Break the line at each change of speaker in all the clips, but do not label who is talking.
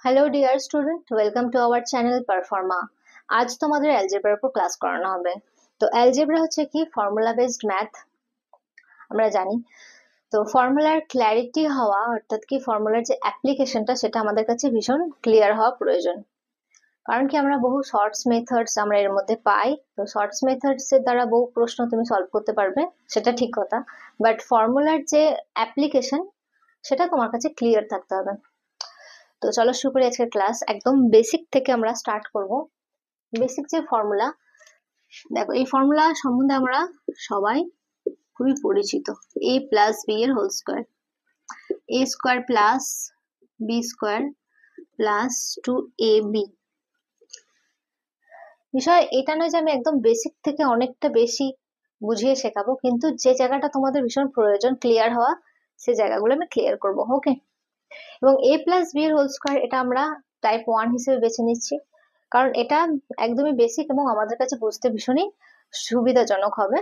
Hello dear student, welcome to our channel পারফর্মা। আজ তোমাদের অ্যালজেব্রার উপর ক্লাস করানো হবে। তো অ্যালজেব্রা হচ্ছে কি ফর্মুলা বেসড ম্যাথ, আমরা জানি। তো ফর্মুলার ক্ল্যারিটি হওয়া অর্থাৎ কি ফর্মুলার যে অ্যাপ্লিকেশনটা সেটা আমাদের কাছে ভীষণ ক্লিয়ার হওয়া প্রয়োজন। কারণ কি আমরা বহু শর্টস মেথডস আমরা এর মধ্যে পাই। তো শর্টস মেথডস এর দ্বারা বহু প্রশ্ন তুমি সলভ করতে পারবে, সেটা ঠিক কথা, বাট ফর্মুলার যে অ্যাপ্লিকেশন সেটা তোমার কাছে ক্লিয়ার থাকতে হবে। তো চলো শুরু করি আজকের ক্লাস। একদম বেসিক থেকে আমরা স্টার্ট করব। বেসিক যে ফর্মুলা, দেখো এই ফর্মুলা সম্বন্ধে আমরা সবাই খুবই পরিচিত। এ প্লাস বি এর whole square, A square plus B square plus 2ab। বিষয় এটা নয় যে আমি একদম বেসিক থেকে অনেকটা বেশি বুঝিয়ে শেখাবো, কিন্তু যে জায়গাটা তোমাদের ভীষণ প্রয়োজন ক্লিয়ার হওয়া, সেই জায়গাগুলো আমি ক্লিয়ার করবো। ওকে, এবং এ প্লাস বি এর হোল স্কোয়ার এটা আমরা টাইপ 1 হিসেবে বেছে নিচ্ছি, কারণ এটা একদমই বেসিক এবং আমাদের কাছে বুঝতে ভীষণই সুবিধাজনক হবে।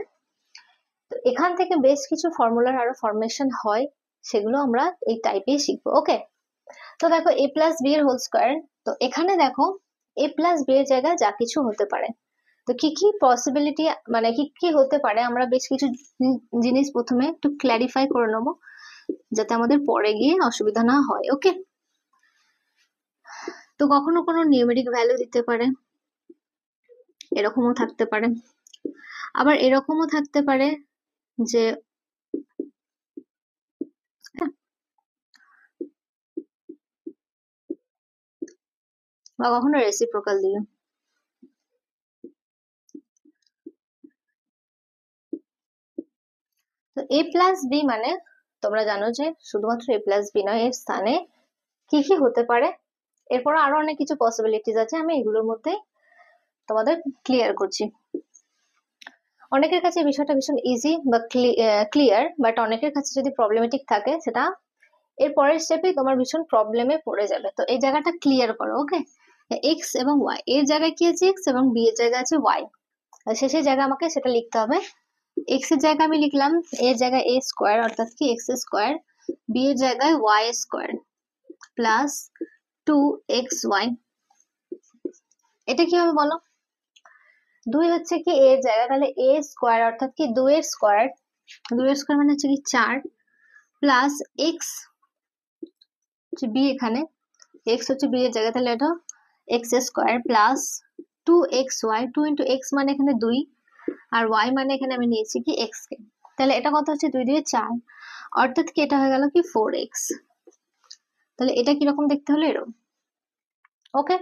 তো এখান থেকে বেশ কিছু ফর্মুলার আরো ফরমেশন হয়, সেগুলো আমরা এই টাইপেই শিখবো। ওকে, তো দেখো এ প্লাস বি এর হোল স্কোয়ার। তো এখানে দেখো এ প্লাস বি এর জায়গায় যা কিছু হতে পারে, তো কি কি পসিবিলিটি মানে কি কি হতে পারে আমরা বেশ কিছু জিনিস প্রথমে একটু ক্ল্যারিফাই করে নেবো, যাতে আমাদের পরে গিয়ে অসুবিধা না হয়। ওকে, তো কখনো কোনো নিউমেরিক ভ্যালু দিতে পারে, এরকমও থাকতে পারে, আবার এরকমও থাকতে পারে যে বা কখনো রেসিপ্রোকাল দিয়ে। তো এ প্লাস বি মানে তোমরা জানো যে শুধুমাত্র এ প্লাস বি নয়, এর স্থানে কি কি হতে পারে, এরপর আরো অনেক কিছু পসিবিলিটিস আছে, আমি এগুলোর মধ্যে তোমাদের ক্লিয়ার করছি। অনেকের কাছে বিষয়টা ভীষণ ইজি বা ক্লিয়ার, বাট অনেকের কাছে যদি প্রবলেমেটিক থাকে সেটা এর পরের স্টেপে তোমার ভীষণ প্রবলেমে পড়ে যাবে। তো এই জায়গাটা ক্লিয়ার করো। ওকে, এক্স এবং ওয়াই, এর জায়গায় কি আছে এক্স এবং বি এর জায়গায় আছে ওয়াই, শেষের জায়গায় আমাকে সেটা লিখতে হবে। এক্স এর জায়গায় আমি লিখলাম এর জায়গায় এ স্কোয়ার অর্থাৎ কি এক্স স্কোয়ার, বি এর জায়গায় ওয়াই স্কোয়ার প্লাস 2xy। এটা কি হবে বলো? দুই হচ্ছে কি এর জায়গা, তাহলে এ স্কোয়ার অর্থাৎ কি 2 এর স্কোয়ার, 2 এর স্কোয়ার মানে হচ্ছে কি 4 প্লাস এক্স হচ্ছে বি, এখানে এক্স হচ্ছে বি এর জায়গা, তাহলে এটা x square plus 2xy, 2 into x মানে এখানে 2, আর ওয়াই মানে এখানে আমি নিয়েছি কি এক্স কে, তাহলে এটা কত হচ্ছে 2 দিয়ে 4, অর্থাৎ কি এটা হয়ে গেল কি 4x। তাহলে এটা কিরকম দেখতে হলো এরকম। ওকে,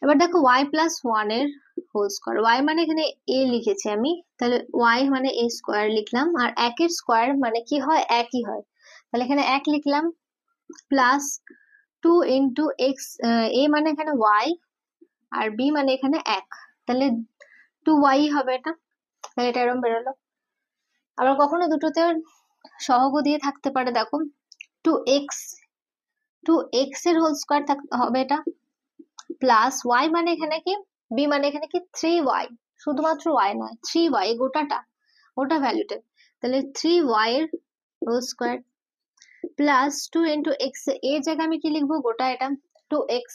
এবার দেখো ওয়াই প্লাস 1 এর হোল স্কোয়ার, ওয়াই মানে এখানে এ লিখেছি আমি, তাহলে ওয়াই মানে এ স্কোয়ার লিখলাম, আর একের স্কোয়ার মানে কি হয় একই হয়, তাহলে এখানে 1 লিখলাম প্লাস 2 ইন্টু এক্স, এ মানে এখানে ওয়াই আর বি মানে এখানে 1, তাহলে 2y হবে এটা, তাহলে এটা এরকম বেরোলো। আবার কখনো দুটোতে সহগ দিয়ে থাকতে পারে, দেখো 2x, 2x এর হোল স্কোয়ার হবে এটা, প্লাস ওয়াই মানে এখানে কি, বি মানে এখানে কি 3y, শুধুমাত্র ওয়াই নয় 3y গোটাটা, ওটা ভ্যালুটা, তাহলে 3y এর whole square plus 2 into x, এর জায়গায় আমি কি লিখবো গোটা এটা 2x,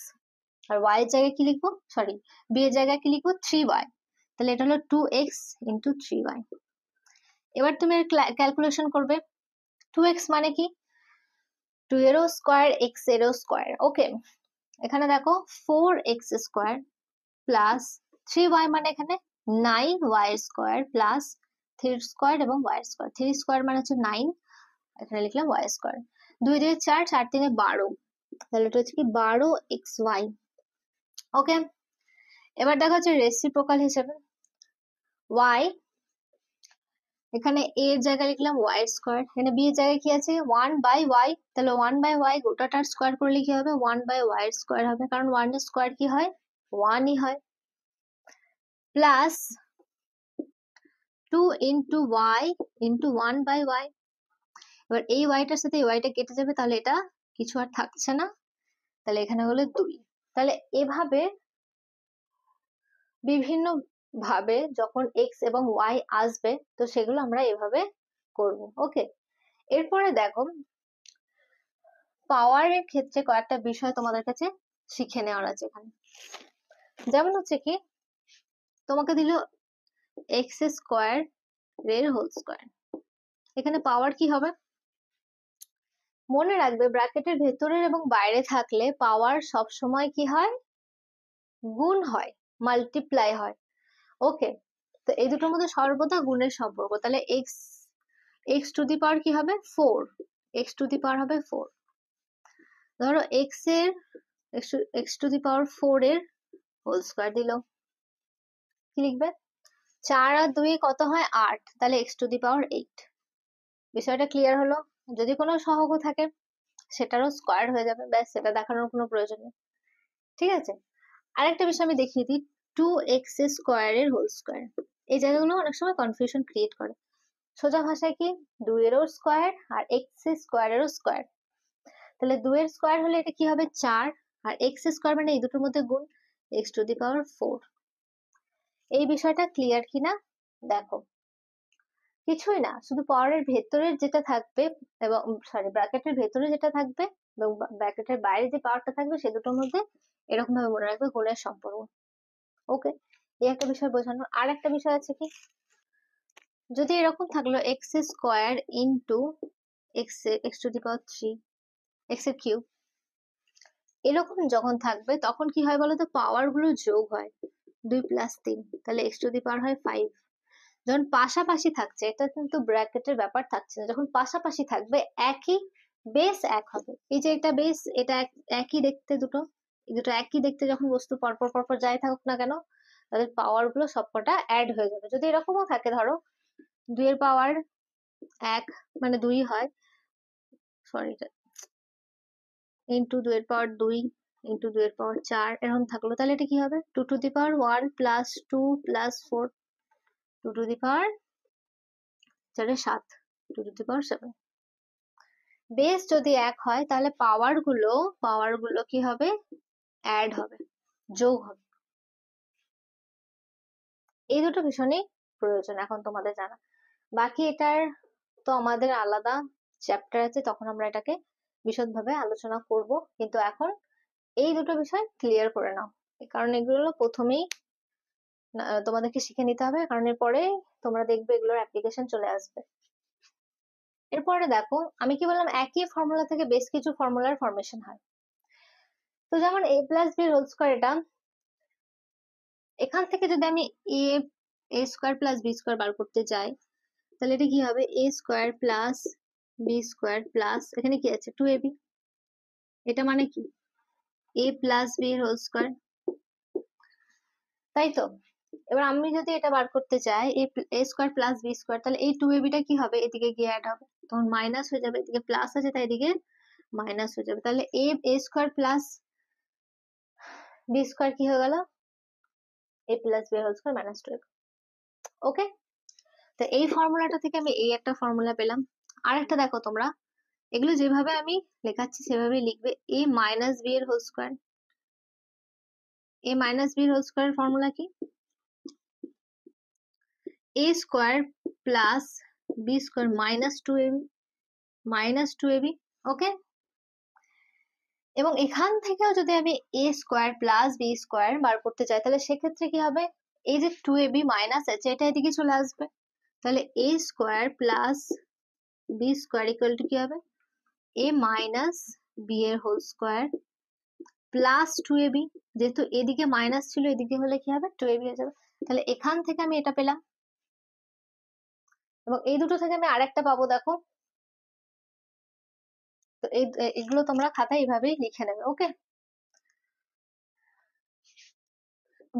আর ওয়াই এর জায়গায় কি লিখবো, সরি বি এর জায়গায় কি লিখবো 3y, তাহলে এটা হলো 2x ইন্টু 3y। এবার তুমি ক্যালকুলেশন করবে, 2x মানে কি 2 এরও স্কোয়ার এক্স এরও স্কোয়ার। ওকে, এখানে দেখো 4x স্কোয়ার প্লাস 3y মানে এখানে 9y স্কোয়ার প্লাস 3 স্কোয়ার এবং y স্কোয়ার, 3 স্কোয়ার মানে হচ্ছে 9, এখানে লিখলাম y স্কোয়ার, 2 দিয়ে 4, 4 3 12, তাহলে এটা হচ্ছে কি 12xy। ওকে, এবার দেখা হচ্ছে রেসিপ্রোকাল হিসেবে y, এখানে a এর জায়গায় লিখলাম y স্কোয়ার, এখানে b এর জায়গায় কি আছে 1/y, তাহলে 1/y গোটাটার স্কোয়ার করলে কি হবে 1/y এর স্কোয়ার হবে, কারণ 1 এর স্কোয়ার কি হয় 1ই হয়, plus 2 into y into 1/y। এবার এই ওয়াইটার সাথে এই ওয়াইটা কেটে যাবে, তাহলে এটা কিছু আর থাকছে না, তাহলে এখানে হলো 2। তাহলে এভাবে বিভিন্ন ভাবে যখন এক্স এবং ওয়াই আসবে, তো সেগুলো আমরা এভাবে করব। ওকে, এরপরে দেখো পাওয়ারের ক্ষেত্রে কয়েকটা বিষয় তোমাদের কাছে শিখে নেওয়ার আছে এখানে। যেমন হচ্ছে কি, তোমাকে দিল এক্স স্কোয়ার এর হোল স্কোয়ার, এখানে পাওয়ার কি হবে? মনে রাখবে ব্র্যাকেটের ভেতরের এবং বাইরে থাকলে পাওয়ার সব সময় কি হয়? গুণ হয়, মাল্টিপ্লাই হয়। ওকে, তো এই দুটোর মধ্যে সর্বদা গুণের সম্পর্ক। তাহলে এক্স এক্স টু দি পাওয়ার কি হবে? 4। এক্স টু দি পাওয়ার হবে 4। ধরো এক্স এর এক্স টু দি পাওয়ার 4 এর হোল স্কোয়ার দিল, কি লিখবে? 4 আর 2 কত হয়? 8। তাহলে এক্স টু দি পাওয়ার 8। বিষয়টা ক্লিয়ার হলো? যদি কোনো সহগ থাকে সেটারও স্কোয়ার হয়ে যাবে, ব্যাস, সেটা দেখানোর কোনো প্রয়োজন নেই। ঠিক আছে, আরেকটা বিষয় আমি দেখিয়ে দিই, 2x স্কোয়ার এর হোল স্কোয়ার। এই জায়গাগুলো অনেক সময় কনফিউশন ক্রিয়েট করে। সোজা ভাষায় কি, 2 এরও স্কোয়ার আর এক্স স্কোয়ার এরও স্কোয়ার। তাহলে 2 এর স্কোয়ার হলে এটা কি হবে? 4, আর এক্স স্কোয়ার মানে এই দুটোর মধ্যে গুণ, এক্স টু দি পাওয়ার 4। এই বিষয়টা ক্লিয়ার কিনা দেখো। কিছুই না, শুধু পাওয়ারের ভেতরের যেটা থাকবে এবং সরি ব্র্যাকেটের ভেতরে যেটা থাকবে এবং ব্র্যাকেটের বাইরে যে পাওয়ারটা থাকবে সে দুটোর মধ্যে এরকম ভাবে মনে রাখবে গুণের সম্পর্ক। ওকে, এই একটা বিষয় বোঝানো। আর একটা বিষয় আছে কি, যদি এরকম থাকলো x square into x to the power 3, x এর কিউব, এরকম যখন থাকবে তখন কি হয় বলতো? পাওয়ার গুলো যোগ হয়, 2 + 3, তাহলে এক্স টু দি পাওয়ার হয় 5। যখন পাশাপাশি থাকছে, এটা কিন্তু ব্র্যাকেটের ব্যাপার থাকছে না, যখন পাশাপাশি থাকবে একই বেস এক হবে। এই যে এটা বেস, এটা একই দেখতে, দুটো এই দুটো একই দেখতে যখন বস্তু পরপর পরপর যাই থাকুক না কেন, তাদের পাওয়ার গুলো সবকটা অ্যাড হয়ে যাবে। যদি এরকমও থাকে, ধরো 2 এর পাওয়ার 1 মানে 2 হয়, সরি, ইন্টু 2 এর পাওয়ার 2 ইন্টু 2 এর পাওয়ার 4 এরকম থাকলো, তাহলে এটা কি হবে? 2 to the power 1 plus 2 plus 4, 2 to the power 4 7, 2 to the power 7। Base যদি এক হয় তাহলে পাওয়ার গুলো কি হবে? অ্যাড হবে, যোগ হবে। এই দুটো ভীষণই প্রয়োজন এখন তোমাদের জানা। বাকি এটার তো আমাদের আলাদা চ্যাপ্টার আছে, তখন আমরা এটাকে বিশদভাবে আলোচনা করব, কিন্তু এখন এই দুটো বিষয় ক্লিয়ার করে নাও, কারণ এগুলো প্রথমেই তোমাদেরকে শিখে নিতে হবে, কারণ এরপরে তোমরা দেখবে এগুলোর অ্যাপ্লিকেশন চলে আসবে। এরপরে দেখো, আমি কি বললাম, একই ফর্মুলা থেকে বেশ কিছু ফর্মুলার ফরমেশন হয়। তো যেমন a plus B whole square, এটা এখান থেকে যদি আমি A square plus B square বার করতে চাই, তাহলে এটা কি হবে? A square plus B square plus এখানে কি আছে? 2ab। এটা মানে কি? এ প্লাস বি এর হোল স্কোয়ার, তাই তো? এবার আমি যদি এটা বার করতে চাই A square plus B square, তাহলে এই 2ab টা কি হবে? এদিকে গিয়ে অ্যাড হবে, তখন মাইনাস হয়ে যাবে, এদিকে প্লাস আছে তাই এদিকে মাইনাস হয়ে যাবে। তাহলে A square plus B square কি হয়ে গেল? A plus B whole square minus 2ab। Okay, তো এই ফর্মুলাটা থেকে আমি এই একটা ফর্মুলা পেলাম। আর একটা দেখো তোমরা, এগুলো যেভাবে আমি লেখাচ্ছি সেভাবেই লিখবে। এ মাইনাস বি এর whole square, A minus B এর হোল স্কোয়ার ফর্মুলা কি? A square plus B square minus 2ab, minus 2ab। Okay, এবং এখান থেকেও যদি আমি A square plus B square বার করতে চাই, তাহলে সেক্ষেত্রে কি হবে? এই যে 2ab মাইনাস আছে এটা এদিকে চলে আসবে, তাহলে A square plus B square equal to কি হবে? এ মাইনাস বি এর হোল স্কোয়ার প্লাস 2ab। যেহেতু এদিকে মাইনাস ছিল, এদিকে হলে কি হবে? 2ab হয়ে যাবে। তাহলে এখান থেকে আমি এটা পেলাম, এবং এই দুটো থেকে আমি আরেকটা পাবো, দেখো। তো এগুলো তোমরা খাতায় এইভাবেই লিখে নেবে। ওকে,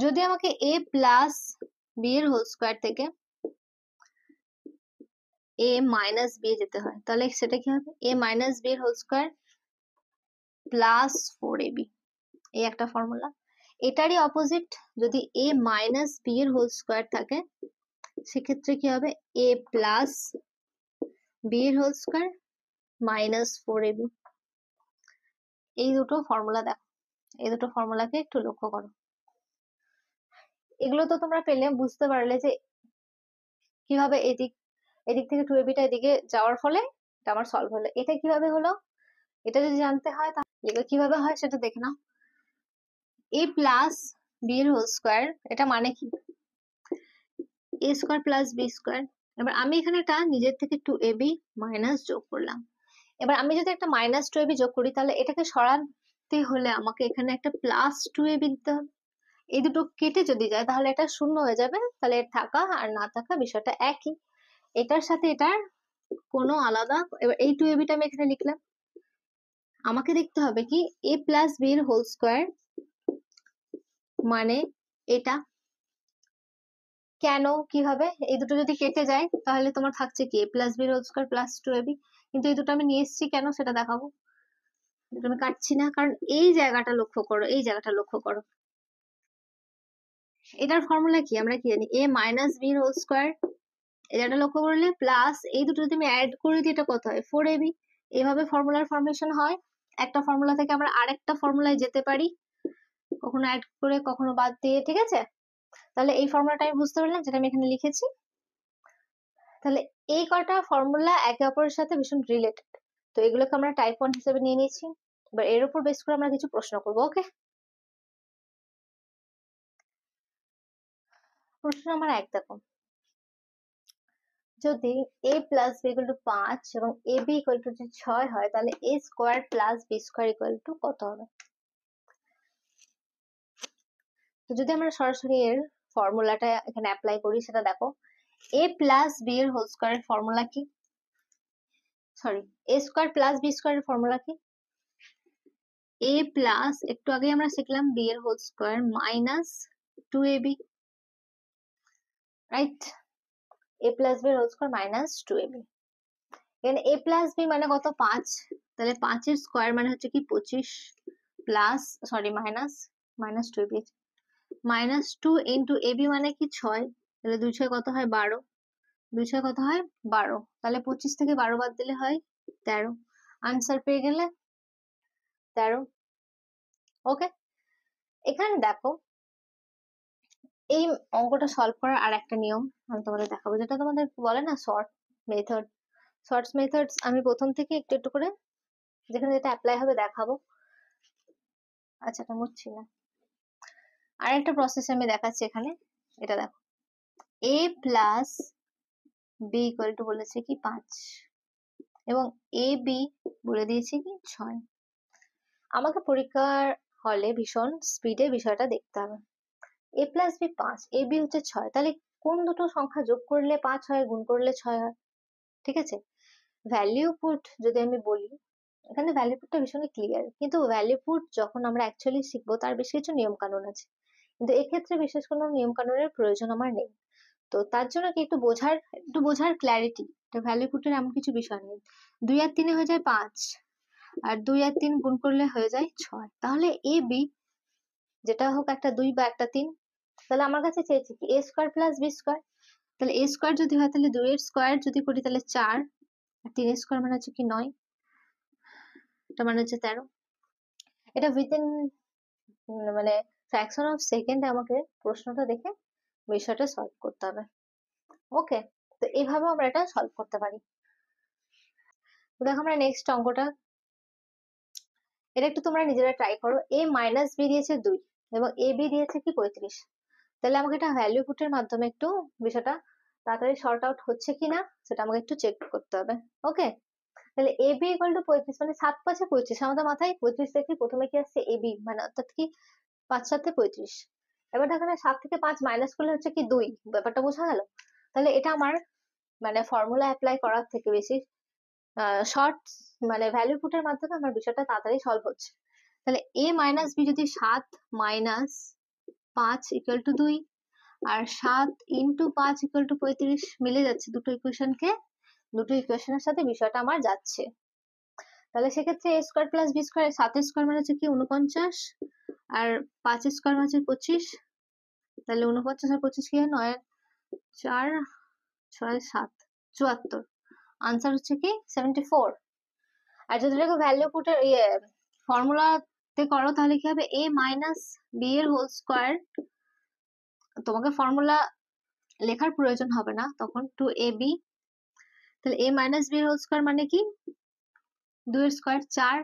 যদি আমাকে এ প্লাস বি এর হোল স্কোয়ার থেকে এ মাইনাস বি যেতে হয়, তাহলে সেটা কি হবে? এ মাইনাস বি এর হোল স্কোয়ার প্লাস 4ab, এই একটা ফর্মুলা। এটারই অপোজিট, যদি এ মাইনাস বি এর হোল স্কোয়ার থাকে সেক্ষেত্রে কি হবে? এ প্লাস বি এর হোল স্কোয়ার মাইনাস 4ab। এই দুটো ফর্মুলা দেখো, এই দুটো ফর্মুলাকে একটু লক্ষ্য করো। এগুলো তো তোমরা পেলে, বুঝতে পারলে যে কিভাবে এদিক থেকে 2ab টা এদিকে যাওয়ার ফলে এটা আমার সলভ হলো। এটা কিভাবে হলো? এটা যদি জানতে হয় তাহলে কিভাবে হয় সেটা দেখে নাও। a প্লাস b এর হোল স্কোয়ার, এটা মানে কি a square plus b square. এবার আমি এখানে একটা নিজের থেকে 2ab মাইনাস যোগ করলাম। এবার আমি যদি একটা মাইনাস 2ab যোগ করি তাহলে এটাকে সরাতে হলে আমাকে এখানে একটা প্লাস 2ab দিতে হবে। এই দুটো কেটে যদি যায় তাহলে এটা শূন্য হয়ে যাবে, তাহলে এর থাকা আর না থাকা বিষয়টা একই। এটার সাথে এটার কোনো আলাদা, এবার এই 2ab টা আমি এখানে লিখলাম। আমাকে দেখতে হবে কি a প্লাস b এর হোল স্কোয়ার মানে এটা। কেন কিভাবে, এই দুটো যদি কেটে যায় তাহলে তোমার থাকছে কি a প্লাস b এর হোল স্কোয়ার প্লাস 2ab, কিন্তু এই দুটো আমি নিয়ে এসেছি কেন সেটা দেখাবো। দুটো আমি কাটছি না, কারণ এই জায়গাটা লক্ষ্য করো, এই জায়গাটা লক্ষ্য করো। এটার ফর্মুলা কি আমরা কি জানি, a মাইনাস b এর হোল স্কোয়ার। এই জায়গাটা লক্ষ্য করলে প্লাস এই দুটো যদি আমি অ্যাড করে দিই এটা কত হয় 4ab। এইভাবে ফর্মুলার ফর্মেশন হয়। একটা ফর্মুলা থেকে আমরা আরেকটা ফর্মুলায় যেতে পারি, কখনো অ্যাড করে কখনো বাদ দিয়ে, ঠিক আছে। তাহলে এই ফর্মুলাটা আমি বুঝতে পারলাম, যেটা আমি এখানে লিখেছি। তাহলে এই কটা ফর্মুলা একে অপরের সাথে ভীষণ রিলেটেড, তো এগুলোকে আমরা টাইপ 1 হিসেবে নিয়ে নিয়েছি। এবার এর উপর বেস করে আমরা কিছু প্রশ্ন করবো। ওকে, প্রশ্ন নাম্বার 1 দেখো, যদি a plus b equal two 5 এবং ab ইকুয়াল টু 6 হয় তাহলে a square plus b square equal to কত হবে। তো যদি আমরা সরাসরি এর ফর্মুলাটা এখানে অ্যাপ্লাই করি সেটা দেখো, a প্লাস b এর হোল স্কোয়ারের ফর্মুলা কি, sorry a square plus b স্কোয়ারের ফর্মুলা কি, a প্লাস একটু আগে আমরা শিখলাম b এর whole square minus 2ab, right. a plus b এর হোল স্কোয়ার মাইনাস 2ab। এখানে a প্লাস b মানে কত 5, তাহলে 5 এর স্কোয়ার মানে হচ্ছে কি 25 plus sorry minus minus 2ab minus 2 into ab মানে কি 6, তাহলে 2 6 কত হয় 12, 2 6 কত হয় 12, তাহলে 25 থেকে 12 বাদ দিলে হয় 13। আনসার পেয়ে গেলে 13। ওকে, এখানে দেখো এই অঙ্কটা সলভ করার আর একটা নিয়ম আমি তোমাদের দেখাবো, যেটা তোমাদের বলে না শর্ট মেথড। শর্টস মেথডস আমি প্রথম থেকে একটু একটু করে যেখানে যেটা অ্যাপ্লাই হবে দেখাবো। আচ্ছা, এটা মুছছি না, আর একটা প্রসেস আমি দেখাচ্ছি এখানে। এটা দেখো, a plus b equal two বলেছে কি 5 এবং a b বলে দিয়েছে কি 6। আমাকে পরীক্ষার হলে ভীষণ স্পিডে বিষয়টা দেখতে হবে। a plus b 5, a b হচ্ছে 6, তাহলে কোন দুটো সংখ্যা যোগ করলে 5 হয় গুণ করলে 6 হয়, ঠিক আছে। ভ্যালিউ পুট যদি আমি বলি, এখানে ভ্যালিউ পুটটা ভীষণই ক্লিয়ার, কিন্তু ভ্যালিউ পুট যখন আমরা অ্যাকচুয়ালি শিখবো তার বেশ কিছু নিয়ম কানুন আছে, কিন্তু এক্ষেত্রে বিশেষ কোনো নিয়ম কানুনের প্রয়োজন আমার নেই। তো তার জন্য কি একটু বোঝার ক্ল্যারিটি, ভ্যালিউ পুটের এমন কিছু বিষয় নেই। 2 আর 3 হয়ে যায় 5, আর 2 আর 3 গুণ করলে হয়ে যায় 6, তাহলে এ বি যেটা হোক একটা 2 বা একটা 3, তাহলে আমার কাছে চেয়েছে কি a square plus b square. তাহলে a স্কোয়ার যদি হয় তাহলে 2 এর স্কোয়ার যদি করি তাহলে 4, আর 3 এর স্কোয়ার মানে হচ্ছে কি 9, এটা মানে হচ্ছে 13। এটা উইদিন মানে ফ্র্যাকশন অফ সেকেন্ড আমাকে প্রশ্নটা দেখে বিষয়টা সলভ করতে হবে। ওকে, তো এইভাবে আমরা এটা সলভ করতে পারি। তো দেখো আমরা নেক্সট অঙ্কটা, এটা একটু তোমরা নিজেরা ট্রাই করো। a মাইনাস b দিয়েছে 2 এবং a b দিয়েছে কি 35, তাহলে আমাকে এটা ভ্যালু পুটের মাধ্যমে একটু বিষয়টা তাড়াতাড়ি শর্ট আউট হচ্ছে কিনা সেটা আমাকে একটু চেক করতে হবে। ওকে, তাহলে এ বি ইকুয়াল টু 35 মানে 7 5 25, আমাদের মাথায় 25 দেখি প্রথমে কি আসছে এ বি মানে অর্থাৎ কি 5 7 35। এবার দেখো না 7 থেকে 5 মাইনাস করলে হচ্ছে কি 2, ব্যাপারটা বোঝা গেল। তাহলে এটা আমার মানে ফর্মুলা অ্যাপ্লাই করার থেকে বেশি শর্ট মানে ভ্যালু পুটের মাধ্যমে আমার বিষয়টা তাড়াতাড়ি সলভ হচ্ছে। তাহলে a মাইনাস বি যদি 7 মাইনাস 5 ইকুয়াল টু 2 আর 7 ইন্টু 5 ইকুয়াল টু 35 মিলে যাচ্ছে, দুটো ইকুয়েশনের সাথে বিষয়টা আমার যাচ্ছে। তাহলে সেক্ষেত্রে a square plus B square, 7 square মানে হচ্ছে কি 49 আর 5 স্কোয়ার মানে হচ্ছে 25, তাহলে 49 আর 25 কি হয় 9 4 6 7 74, আনসার হচ্ছে কি 74। আর যদি দেখো ভ্যালু পুটের ফর্মুলাতে করো তাহলে কি হবে a মাইনাস বি এর হোল স্কোয়ার, তোমাকে ফর্মুলা লেখার প্রয়োজন হবে না তখন, 2ab, তাহলে a মাইনাস বি এর হোল স্কোয়ার মানে কি 2 এর স্কয়ার 4,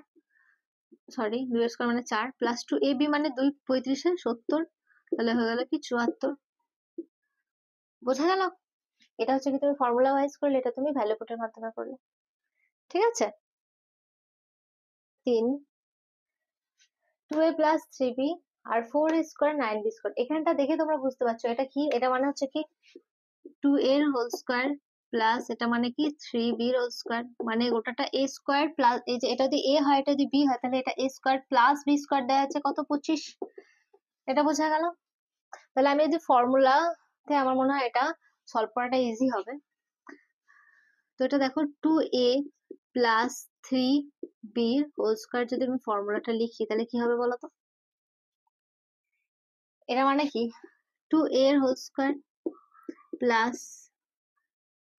সরি 2 এর স্কয়ার মানে 4 প্লাস 2ab মানে 2 35 70, তাহলে হয়ে গেল কি 74। বোঝা গেল? এটা হচ্ছে কি তুমি ফর্মুলা ওয়াইজ করলে, এটা তুমি ভ্যালু পুটের মাধ্যমে করলে। ঠিক আছে? 3 2a প্লাস 3b আর 4 স্কয়ার 9b স্কয়ার। এখানটা দেখে তোমরা বুঝতে পারছো এটা কি, এটা মানে হচ্ছে কি 2a এর হোল স্কয়ার প্লাস এটা মানে কি 3b এর হোল স্কয়ার, মানে গোটাটা a স্কয়ার প্লাস এই যে এটা যদি a হয় এটা যদি b হয় তাহলে এটা a square plus b square দেওয়া আছে কত 25। এটা বোঝা গেল? তাহলে আমি যদি ফর্মুলাতে আমার মনে হয় এটা সলভ করাটা ইজি হবে। তো এটা দেখো 2a plus 3b whole square যদি আমি ফর্মুলাটা লিখি তাহলে কি হবে বলো তো? এটা মানে কি 2a এর whole square plus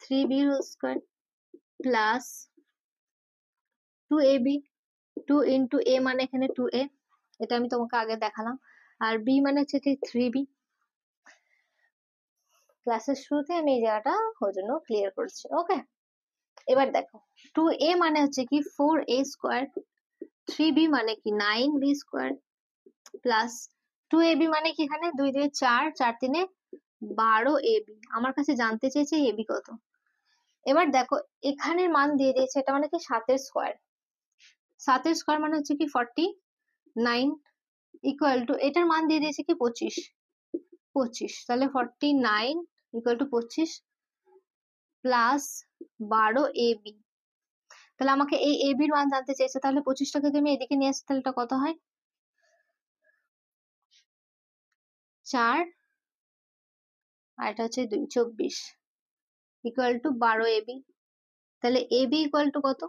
3b whole square plus 2ab, 2 into a মানে এখানে 2a, এটা আমি তোমাকে আগে দেখালাম, আর b মানে হচ্ছে 3b। ক্লাসের শুরুতে আমি এই জায়গাটা ওর জন্য ক্লিয়ার করছি। ওকে, এবার দেখো 2a মানে হচ্ছে কি 4a স্কয়ার, 3b মানে কি 9b স্কয়ার প্লাস 2ab মানে কি এখানে 2 2 4, 4 3 12ab। আমার কাছে জানতে চেয়েছে ab কত। এবার দেখো এখানের মান দিয়ে দিয়েছে, এটা মানে কি 7 এর স্কয়ার, 7 এর স্কয়ার মানে হচ্ছে কি 49 ইকুয়াল টু এটার মান দিয়ে দিয়েছে কি 25, তাহলে 49 ইকুয়াল টু 25 প্লাস 12ab। তাহলে আমাকে এই ab এর মান জানতে চেয়েছে, তাহলে 25টাকে তুমি এদিকে নিয়ে আসো তাহলে এটা কত হয় 4 আর এটা হচ্ছে 2, 24 ইকুয়াল টু 12ab। তাহলে ab ইকুয়াল টু কত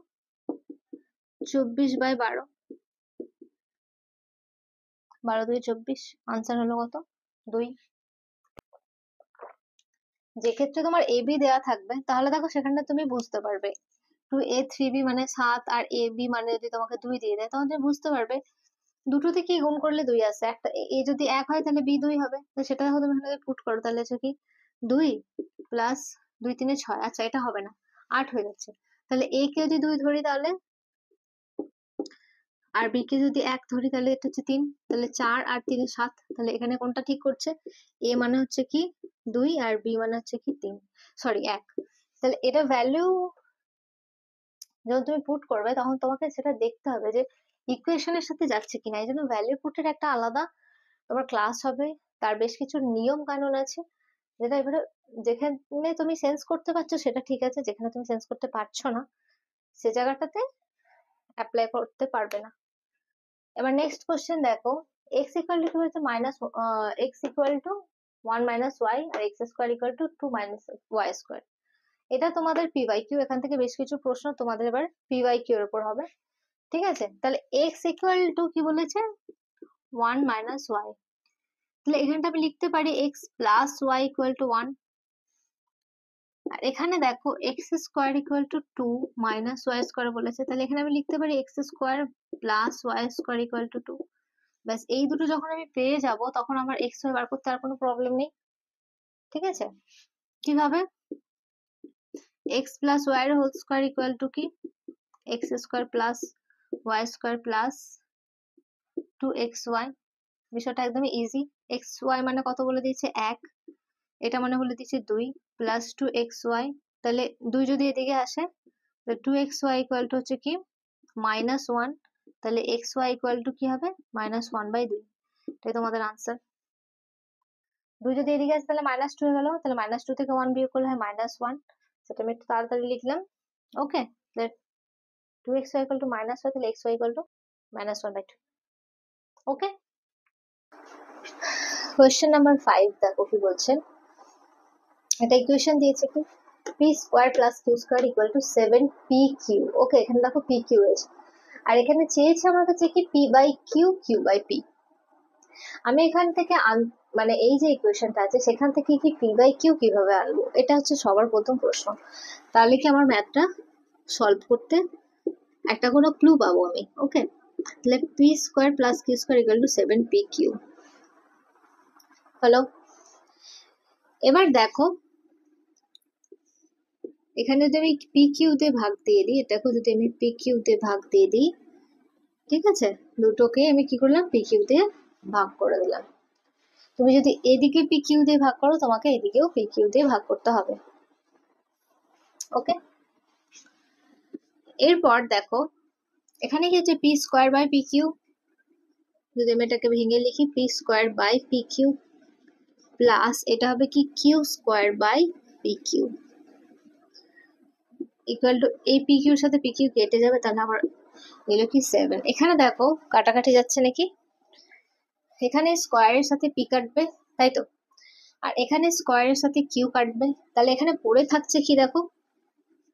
24/12, 12 2 24, আনসার হলো কত 2। যে ক্ষেত্রে তোমার ab দেওয়া থাকবে তাহলে দেখো সেখানটা তুমি বুঝতে পারবে 2a 3b মানে 7 আর ab মানে যদি তোমাকে 2 দিয়ে দেয় তখন তুমি বুঝতে পারবে দুটো থেকে গুণ করলে 2 আসে, একটা a যদি 1 হয় তাহলে b 2 হবে, তো সেটা দেখো তুমি এখানে পুট করো তাহলে হচ্ছে কি 2 প্লাস 2 3 6, আচ্ছা এটা হবে না 8 হয়ে যাচ্ছে। তাহলে a কে যদি 2 ধরি তাহলে, আর b কে যদি 1 ধরি তাহলে এটা হচ্ছে 3, তাহলে 4 আর 3 7, তাহলে এখানে কোনটা ঠিক করছে a মানে হচ্ছে কি 2 আর b মানে হচ্ছে কি 3, সরি 1। তাহলে এটা ভ্যালু যখন তুমি পুট করবে তখন তোমাকে সেটা দেখতে হবে যে ইকুয়েশনের সাথে যাচ্ছে কিনা, এই জন্য ভ্যালু পুটের একটা আলাদা তোমার ক্লাস হবে, তার বেশ কিছু নিয়ম কানুন আছে, যেটা এবারে যেখানে তুমি সেন্স করতে পারছো সেটা ঠিক আছে, যেখানে তুমি সেন্স করতে পারছো না সে জায়গাটাতে অ্যাপ্লাই করতে পারবে না। এবার নেক্সট কোশ্চেন দেখো, x ইকুয়াল টু হচ্ছে minus x equal to 1 minus y আর x square equal to 2 minus y square. এটা তোমাদের পি বাই কিউ, এখান থেকে বেশ কিছু প্রশ্ন তোমাদের এবার পি বাই কিউ এর উপর হবে। ঠিক আছে, তাহলে x ইকুয়াল টু কি বলেছে 1 মাইনাস ওয়াই, তাহলে এখানটা আমি লিখতে পারি x plus y equal to 1, আর এখানে দেখো x square equal to 2 minus y square বলেছে, তাহলে এখানে আমি লিখতে পারি x square plus y square equal to 2। ব্যাস এই দুটো যখন আমি পেয়ে যাব তখন আমার এক্স ওয়াই বার করতে আর কোনো প্রবলেম নেই। ঠিক আছে, কিভাবে এক্স প্লাস ওয়াই এর হোল স্কোয়ার ইকুয়াল টু কি x square plus y square plus 2xy। বিষয়টা একদমই ইজি, এক্স ওয়াই মানে কত বলে দিয়েছে 1, এটা মানে বলে দিয়েছে 2 প্লাস 2xy, তাহলে 2 যদি এদিকে আসে তো 2xy ইকুয়াল টু হচ্ছে কি -1, তাহলে xy ইকুয়াল টু কি হবে -1/2, এটাই তোমাদের আনসার। 2 যদি এদিকে আসে তাহলে -2 হয়ে গেল, তাহলে -2 থেকে 1 বিয়োগ করলে হয় -1, সেটা আমি একটু তাড়াতাড়ি লিখলাম। ওকে, 2xy ইকুয়াল টু -1, তাহলে xy equal to -1/2। Okay, question number 5 দেখো কি বলছে, এটা ইকুয়েশন দিয়েছে কি p square plus q square equal to 7pq। Okay, এখানে দেখো pq রয়েছে, আর এখানে চেয়েছে আমার কাছে কি p by q, q by p. আমি এখান থেকে মানে এই যে ইকুয়েশনটা আছে সেখান থেকে কি p বাই কিউ কিভাবে আনবো, এটা হচ্ছে সবার প্রথম প্রশ্ন। তাহলে কি আমার ম্যাথটা সলভ করতে একটা কোনো ক্লু পাবো আমি। ওকে, তাহলে p square plus q square equal to 7pq হলো। এবার দেখো এখানে যদি আমি পি কিউ তে ভাগ দিয়ে দিই, এটাকেও যদি আমি পি কিউ তে ভাগ দিয়ে দিই, ঠিক আছে, দুটোকে আমি কি করলাম, পি কিউ দিয়ে ভাগ করে দিলাম। তুমি যদি এদিকে পি কিউ দিয়ে ভাগ করো, তোমাকে এদিকেও পি কিউ দিয়ে ভাগ করতে হবে। ওকে, এরপর দেখো এখানে কি হচ্ছে, p square by p q, যদি আমি এটাকে ভেঙে লিখি, p square by p q plus এটা হবে কি q square by p q equal to, এই পি কিউর সাথে পি কিউ কেটে যাবে, তাহলে আমার এলো কি 7। এখানে দেখো কাটাকাটি যাচ্ছে নাকি, এখানে স্কোয়ারের সাথে পি কাটবে, তাই তো, আর এখানে স্কোয়ারের সাথে কিউ কাটবে, তাহলে এখানে পড়ে থাকছে কি দেখো,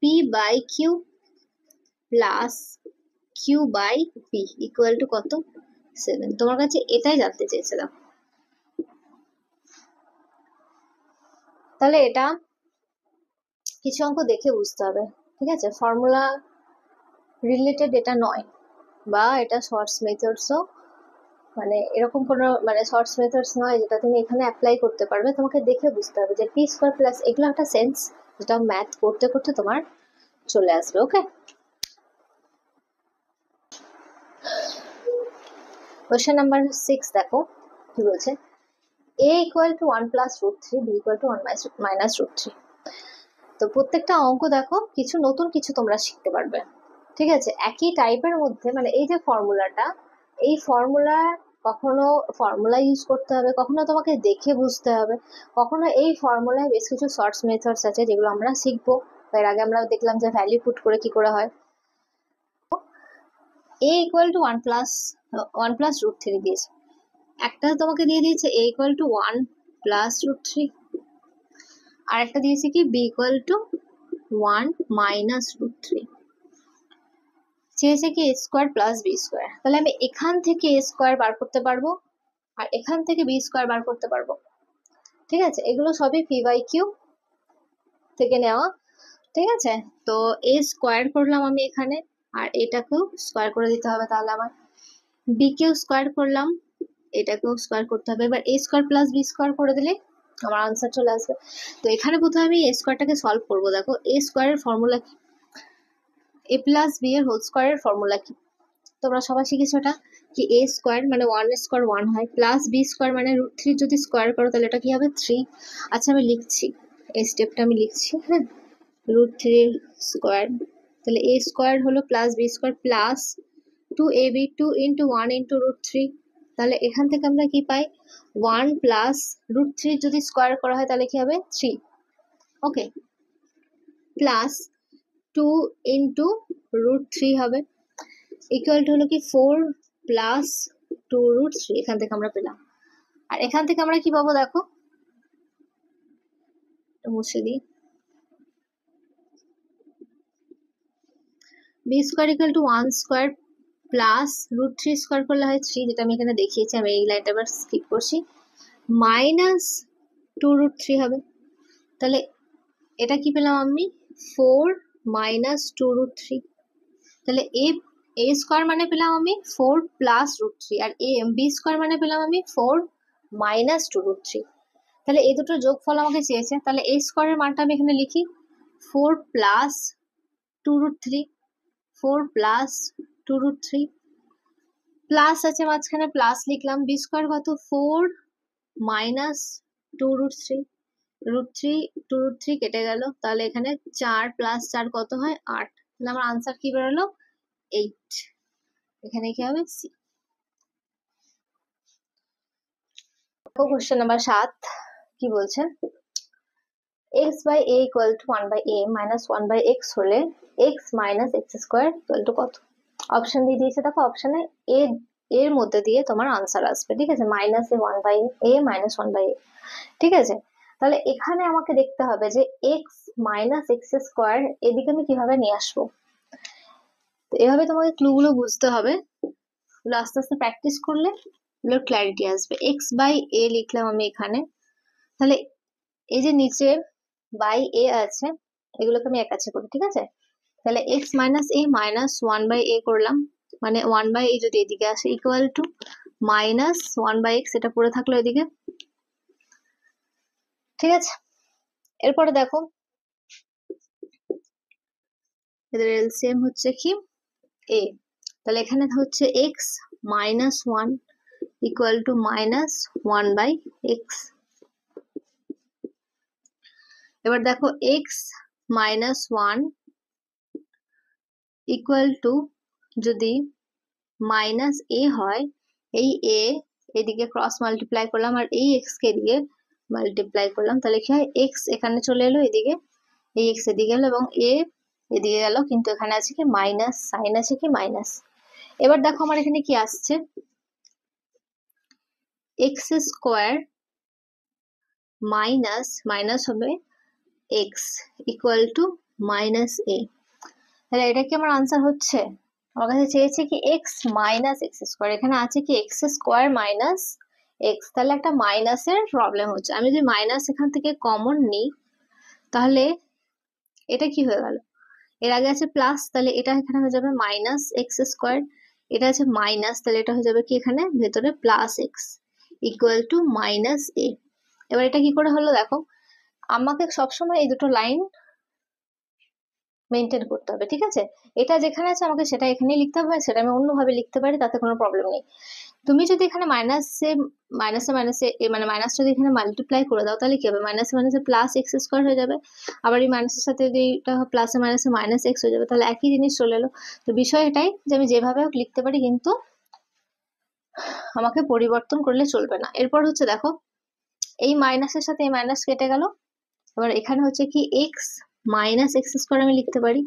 p by q plus q by p equal to কত, 7। তোমার কাছে এটাই জানতে চেয়েছিলাম। তাহলে এটা কিছু অঙ্ক দেখে বুঝতে হবে, ঠিক আছে, ফর্মুলা রিলেটেড এটা নয়, বা এটা শর্টস মেথডসও, মানে এরকম কোনো মানে শর্টস মেথডস নয় যেটা তুমি এখানে অ্যাপ্লাই করতে পারবে। তোমাকে দেখে বুঝতে হবে যে পি স্কোয়ার প্লাস, এগুলো একটা সেন্স যেটা ম্যাথ করতে করতে তোমার চলে আসবে। ওকে, কোয়েশ্চেন নাম্বার 6 দেখো কি বলছে, a equal to 1 plus root 3, b equal to 1 minus root 3। তো প্রত্যেকটা অঙ্ক দেখো কিছু নতুন কিছু তোমরা শিখতে পারবে, ঠিক আছে, একই টাইপের মধ্যে। মানে এই যে ফর্মুলাটা, এই ফর্মুলা কখনো ফর্মুলা ইউজ করতে হবে, কখনো তোমাকে দেখে বুঝতে হবে, কখনো এই ফর্মুলায় বেশ কিছু শর্টস মেথডস আছে যেগুলো আমরা শিখবো। এর আগে আমরা দেখলাম যে ভ্যালু পুট করে কি করে হয়। a equal to 1 plus root 3 দিয়েছে, একটা তোমাকে দিয়ে দিয়েছে a equal to 1 plus root 3, আর একটা দিয়েছে কি b equal to 1 minus root 3, চেয়েছে কি a square plus B square. তাহলে আমি এখান থেকে a স্কোয়ার বার করতে পারবো, আর এখান থেকে বি স্কোয়ার বার করতে পারবো, ঠিক আছে, এগুলো সবই পি বাই কিউ থেকে নেওয়া, ঠিক আছে। তো a স্কোয়ার করলাম আমি এখানে, আর এটাকেও স্কোয়ার করে দিতে হবে, তাহলে আমার বি কেও স্কোয়ার করলাম, এটাকেও স্কোয়ার করতে হবে। এবার a square plus B square করে দিলে আমার আনসার চলে আসবে। তো এখানে প্রথমে আমি a স্কোয়ারটাকে সলভ করবো। দেখো a স্কোয়ারের ফর্মুলা কি, a প্লাস বি এর হোল স্কোয়ারের ফর্মুলা কি, তোমরা সবাই শিখেছো এটা, কি a স্কোয়ার মানে 1 স্কোয়ার 1 হয়, প্লাস বি স্কোয়ার মানে রুট 3 যদি স্কোয়ার করো তাহলে এটা কি হবে 3। আচ্ছা আমি লিখছি, এই স্টেপটা আমি লিখছি, হ্যাঁ, রুট 3 স্কোয়ার, তাহলে a স্কোয়ার হলো plus B square plus 2ab 2 into 1 into root 3, তাহলে এখান থেকে আমরা কি পাই, 1 প্লাস রুট 3 যদি স্কোয়ার করা হয় তাহলে কি হবে 3, ওকে, প্লাস 2 ইন্টু রুট 3 হবে, ইকুয়াল টু হলো কি 4 প্লাস 2 রুট 3, এখান থেকে আমরা পেলাম। আর এখান থেকে আমরা কি পাবো দেখো, মুছে দিই, b square equal to 1 square plus root 3 square করলে হয় 3, যেটা আমি এখানে দেখিয়েছি, আমি এই লাইনটা আবার স্কিপ করছি, মাইনাস 2 রুট 3 হবে। তাহলে এটা কি পেলাম আমি, 4 মাইনাস 2 রুট 3, তাহলে a স্কোয়ার মানে পেলাম আমি 4 প্লাস রুট 3, আর বি স্কোয়ার মানে পেলাম আমি 4 মাইনাস 2 রুট 3। তাহলে এই দুটোর যোগফল আমাকে চেয়েছে, তাহলে a স্কোয়ারের মানটা আমি এখানে লিখি 4 plus 2 root 3, 4 plus 2 root 3, plus আছে মাঝখানে প্লাস লিখলাম, বি স্কোয়ার কত 4 মাইনাস 2 রুট 3, রুট 3 2 রুট 3 কেটে গেল, তাহলে এখানে 4 প্লাস 4 কত হয় 8, তাহলে আমার আনসার কি বেরোলো 8, এখানে কি হবে সি। কোশ্চেন নাম্বার 7 কি বলছে, x by a equal to 1 by a minus 1 by x হলে x minus x square equal to কত। অপশন দিয়ে দিয়েছে, দেখো অপশনে এ এর মধ্যে দিয়ে তোমার আনসার আসবে, ঠিক আছে, minus a 1 by a minus 1 by a, ঠিক আছে। তাহলে এখানে আমাকে দেখতে হবে যে x মাইনাস এক্স স্কোয়ার এদিকে আমি কিভাবে নিয়ে আসবো। তো এভাবে তোমাকে ক্লুগুলো বুঝতে হবে, আস্তে আস্তে প্র্যাকটিস করলে এগুলোর ক্ল্যারিটি আসবে। এক্স বাই এ লিখলাম আমি এখানে, তাহলে এই যে নিচে বাই এ আছে এগুলোকে আমি এক কাছে করি, ঠিক আছে, তাহলে x minus A minus 1 by A করলাম, মানে 1 বাই এ যদি এদিকে আসে equal to minus 1 by x, এটা পড়ে থাকলো এদিকে, ঠিক আছে। এরপরে দেখো এদের এলসিএম হচ্ছে কি a, তাহলে এখানে হচ্ছে x minus 1 equal to minus 1/x। এবার দেখো x মাইনাস 1 ইকুয়াল টু যদি মাইনাস a হয়, এই a এদিকে ক্রস মাল্টিপ্লাই করলাম আর এই x কে এদিকে মাল্টিপ্লাই করলাম, তাহলে কি হয় x এখানে চলে এলো এদিকে, এই x এদিকে এলো এবং a এদিকে গেল, কিন্তু এখানে আছে কি মাইনাস, সাইন আছে কি মাইনাস। এবার দেখো আমার এখানে কি আসছে, x স্কোয়ার মাইনাস মাইনাস হবে x equal to minus a। তাহলে এটা কি আমার আনসার হচ্ছে? আমার কাছে চেয়েছে কি x মাইনাস এক্স স্কোয়ার, এখানে আছে কি এক্স স্কোয়ার মাইনাস এক্স, তাহলে একটা মাইনাসের প্রবলেম হচ্ছে। আমি যদি মাইনাস এখান থেকে কমন নিই তাহলে এটা কি হয়ে গেল, এর আগে আছে প্লাস, তাহলে এটা এখানে হয়ে যাবে মাইনাস এক্স স্কোয়ার, এটা আছে মাইনাস, তাহলে এটা হয়ে যাবে কি এখানে ভেতরে plus x equal to minus A. এবার এটা কি করে হলো দেখো, আমাকে সবসময় এই দুটো লাইন মেনটেন করতে হবে, ঠিক আছে? এটা যেখানে আছে আমাকে সেটা এখানেই লিখতে হবে, সেটা আমি অন্যভাবে লিখতে পারি, তাতে কোনো প্রবলেম নেই। তুমি যদি এখানে মাইনাসে মাইনাসে মাইনাসে মানে মাইনাস যদি এখানে মাল্টিপ্লাই করে দাও তাহলে কি হবে, মাইনাসে মাইনাসে প্লাস এক্স স্কোয়ার হয়ে যাবে, আবার এই মাইনাসের সাথে যদি এটা প্লাসে মাইনাসে মাইনাস এক্স হয়ে যাবে, তাহলে একই জিনিস চলে এলো। তো বিষয় এটাই যে আমি যেভাবে হোক লিখতে পারি, কিন্তু আমাকে পরিবর্তন করলে চলবে না। এরপর হচ্ছে দেখো, এই মাইনাসের সাথে এই মাইনাস কেটে গেল, এবার এখানে হচ্ছে কি এক্স মাইনাস এক্স স্কোয়ার আমি লিখতে পারি,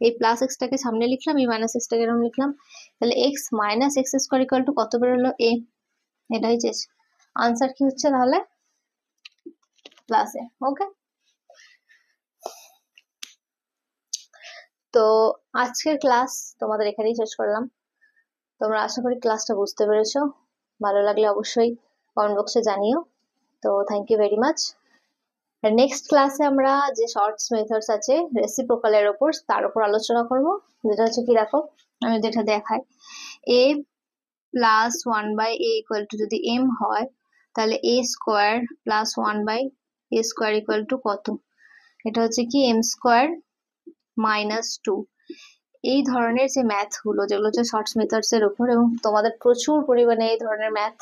এই প্লাস এক্সটাকে সামনে লিখলাম, এই মাইনাস এক্সটাকে এরকম লিখলাম, তাহলে x minus x square equal to কত বেরোলো a। এটাই চেয়েছে, আনসার কি হচ্ছে তাহলে প্লাস এ। ওকে, তো আজকের ক্লাস তোমাদের এখানেই শেষ করলাম। তোমরা আশা করি ক্লাসটা বুঝতে পেরেছো, ভালো লাগলে অবশ্যই কমেন্ট বক্সে জানিও। তো thank you very much. Next ক্লাসে আমরা যে শর্টস মেথডস আছে রেসিপ্রোকালের ওপর, তার উপর আলোচনা করব, যেটা হচ্ছে কি দেখো আমি যেটা দেখাই, a plus 1/a equal to যদি m হয়, তাহলে a square plus 1/a square equal to কত, এটা হচ্ছে কি m স্কোয়ার মাইনাস 2। এই ধরনের যে ম্যাথ গুলো, যেগুলো হচ্ছে শর্টস মেথডস এর উপর, এবং তোমাদের প্রচুর পরিমাণে এই ধরনের ম্যাথ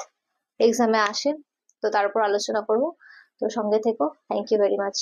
এক্সামে আসে, তো তার উপর আলোচনা করব। তো সঙ্গে থেকো, থ্যাংক ইউ ভেরি মাচ।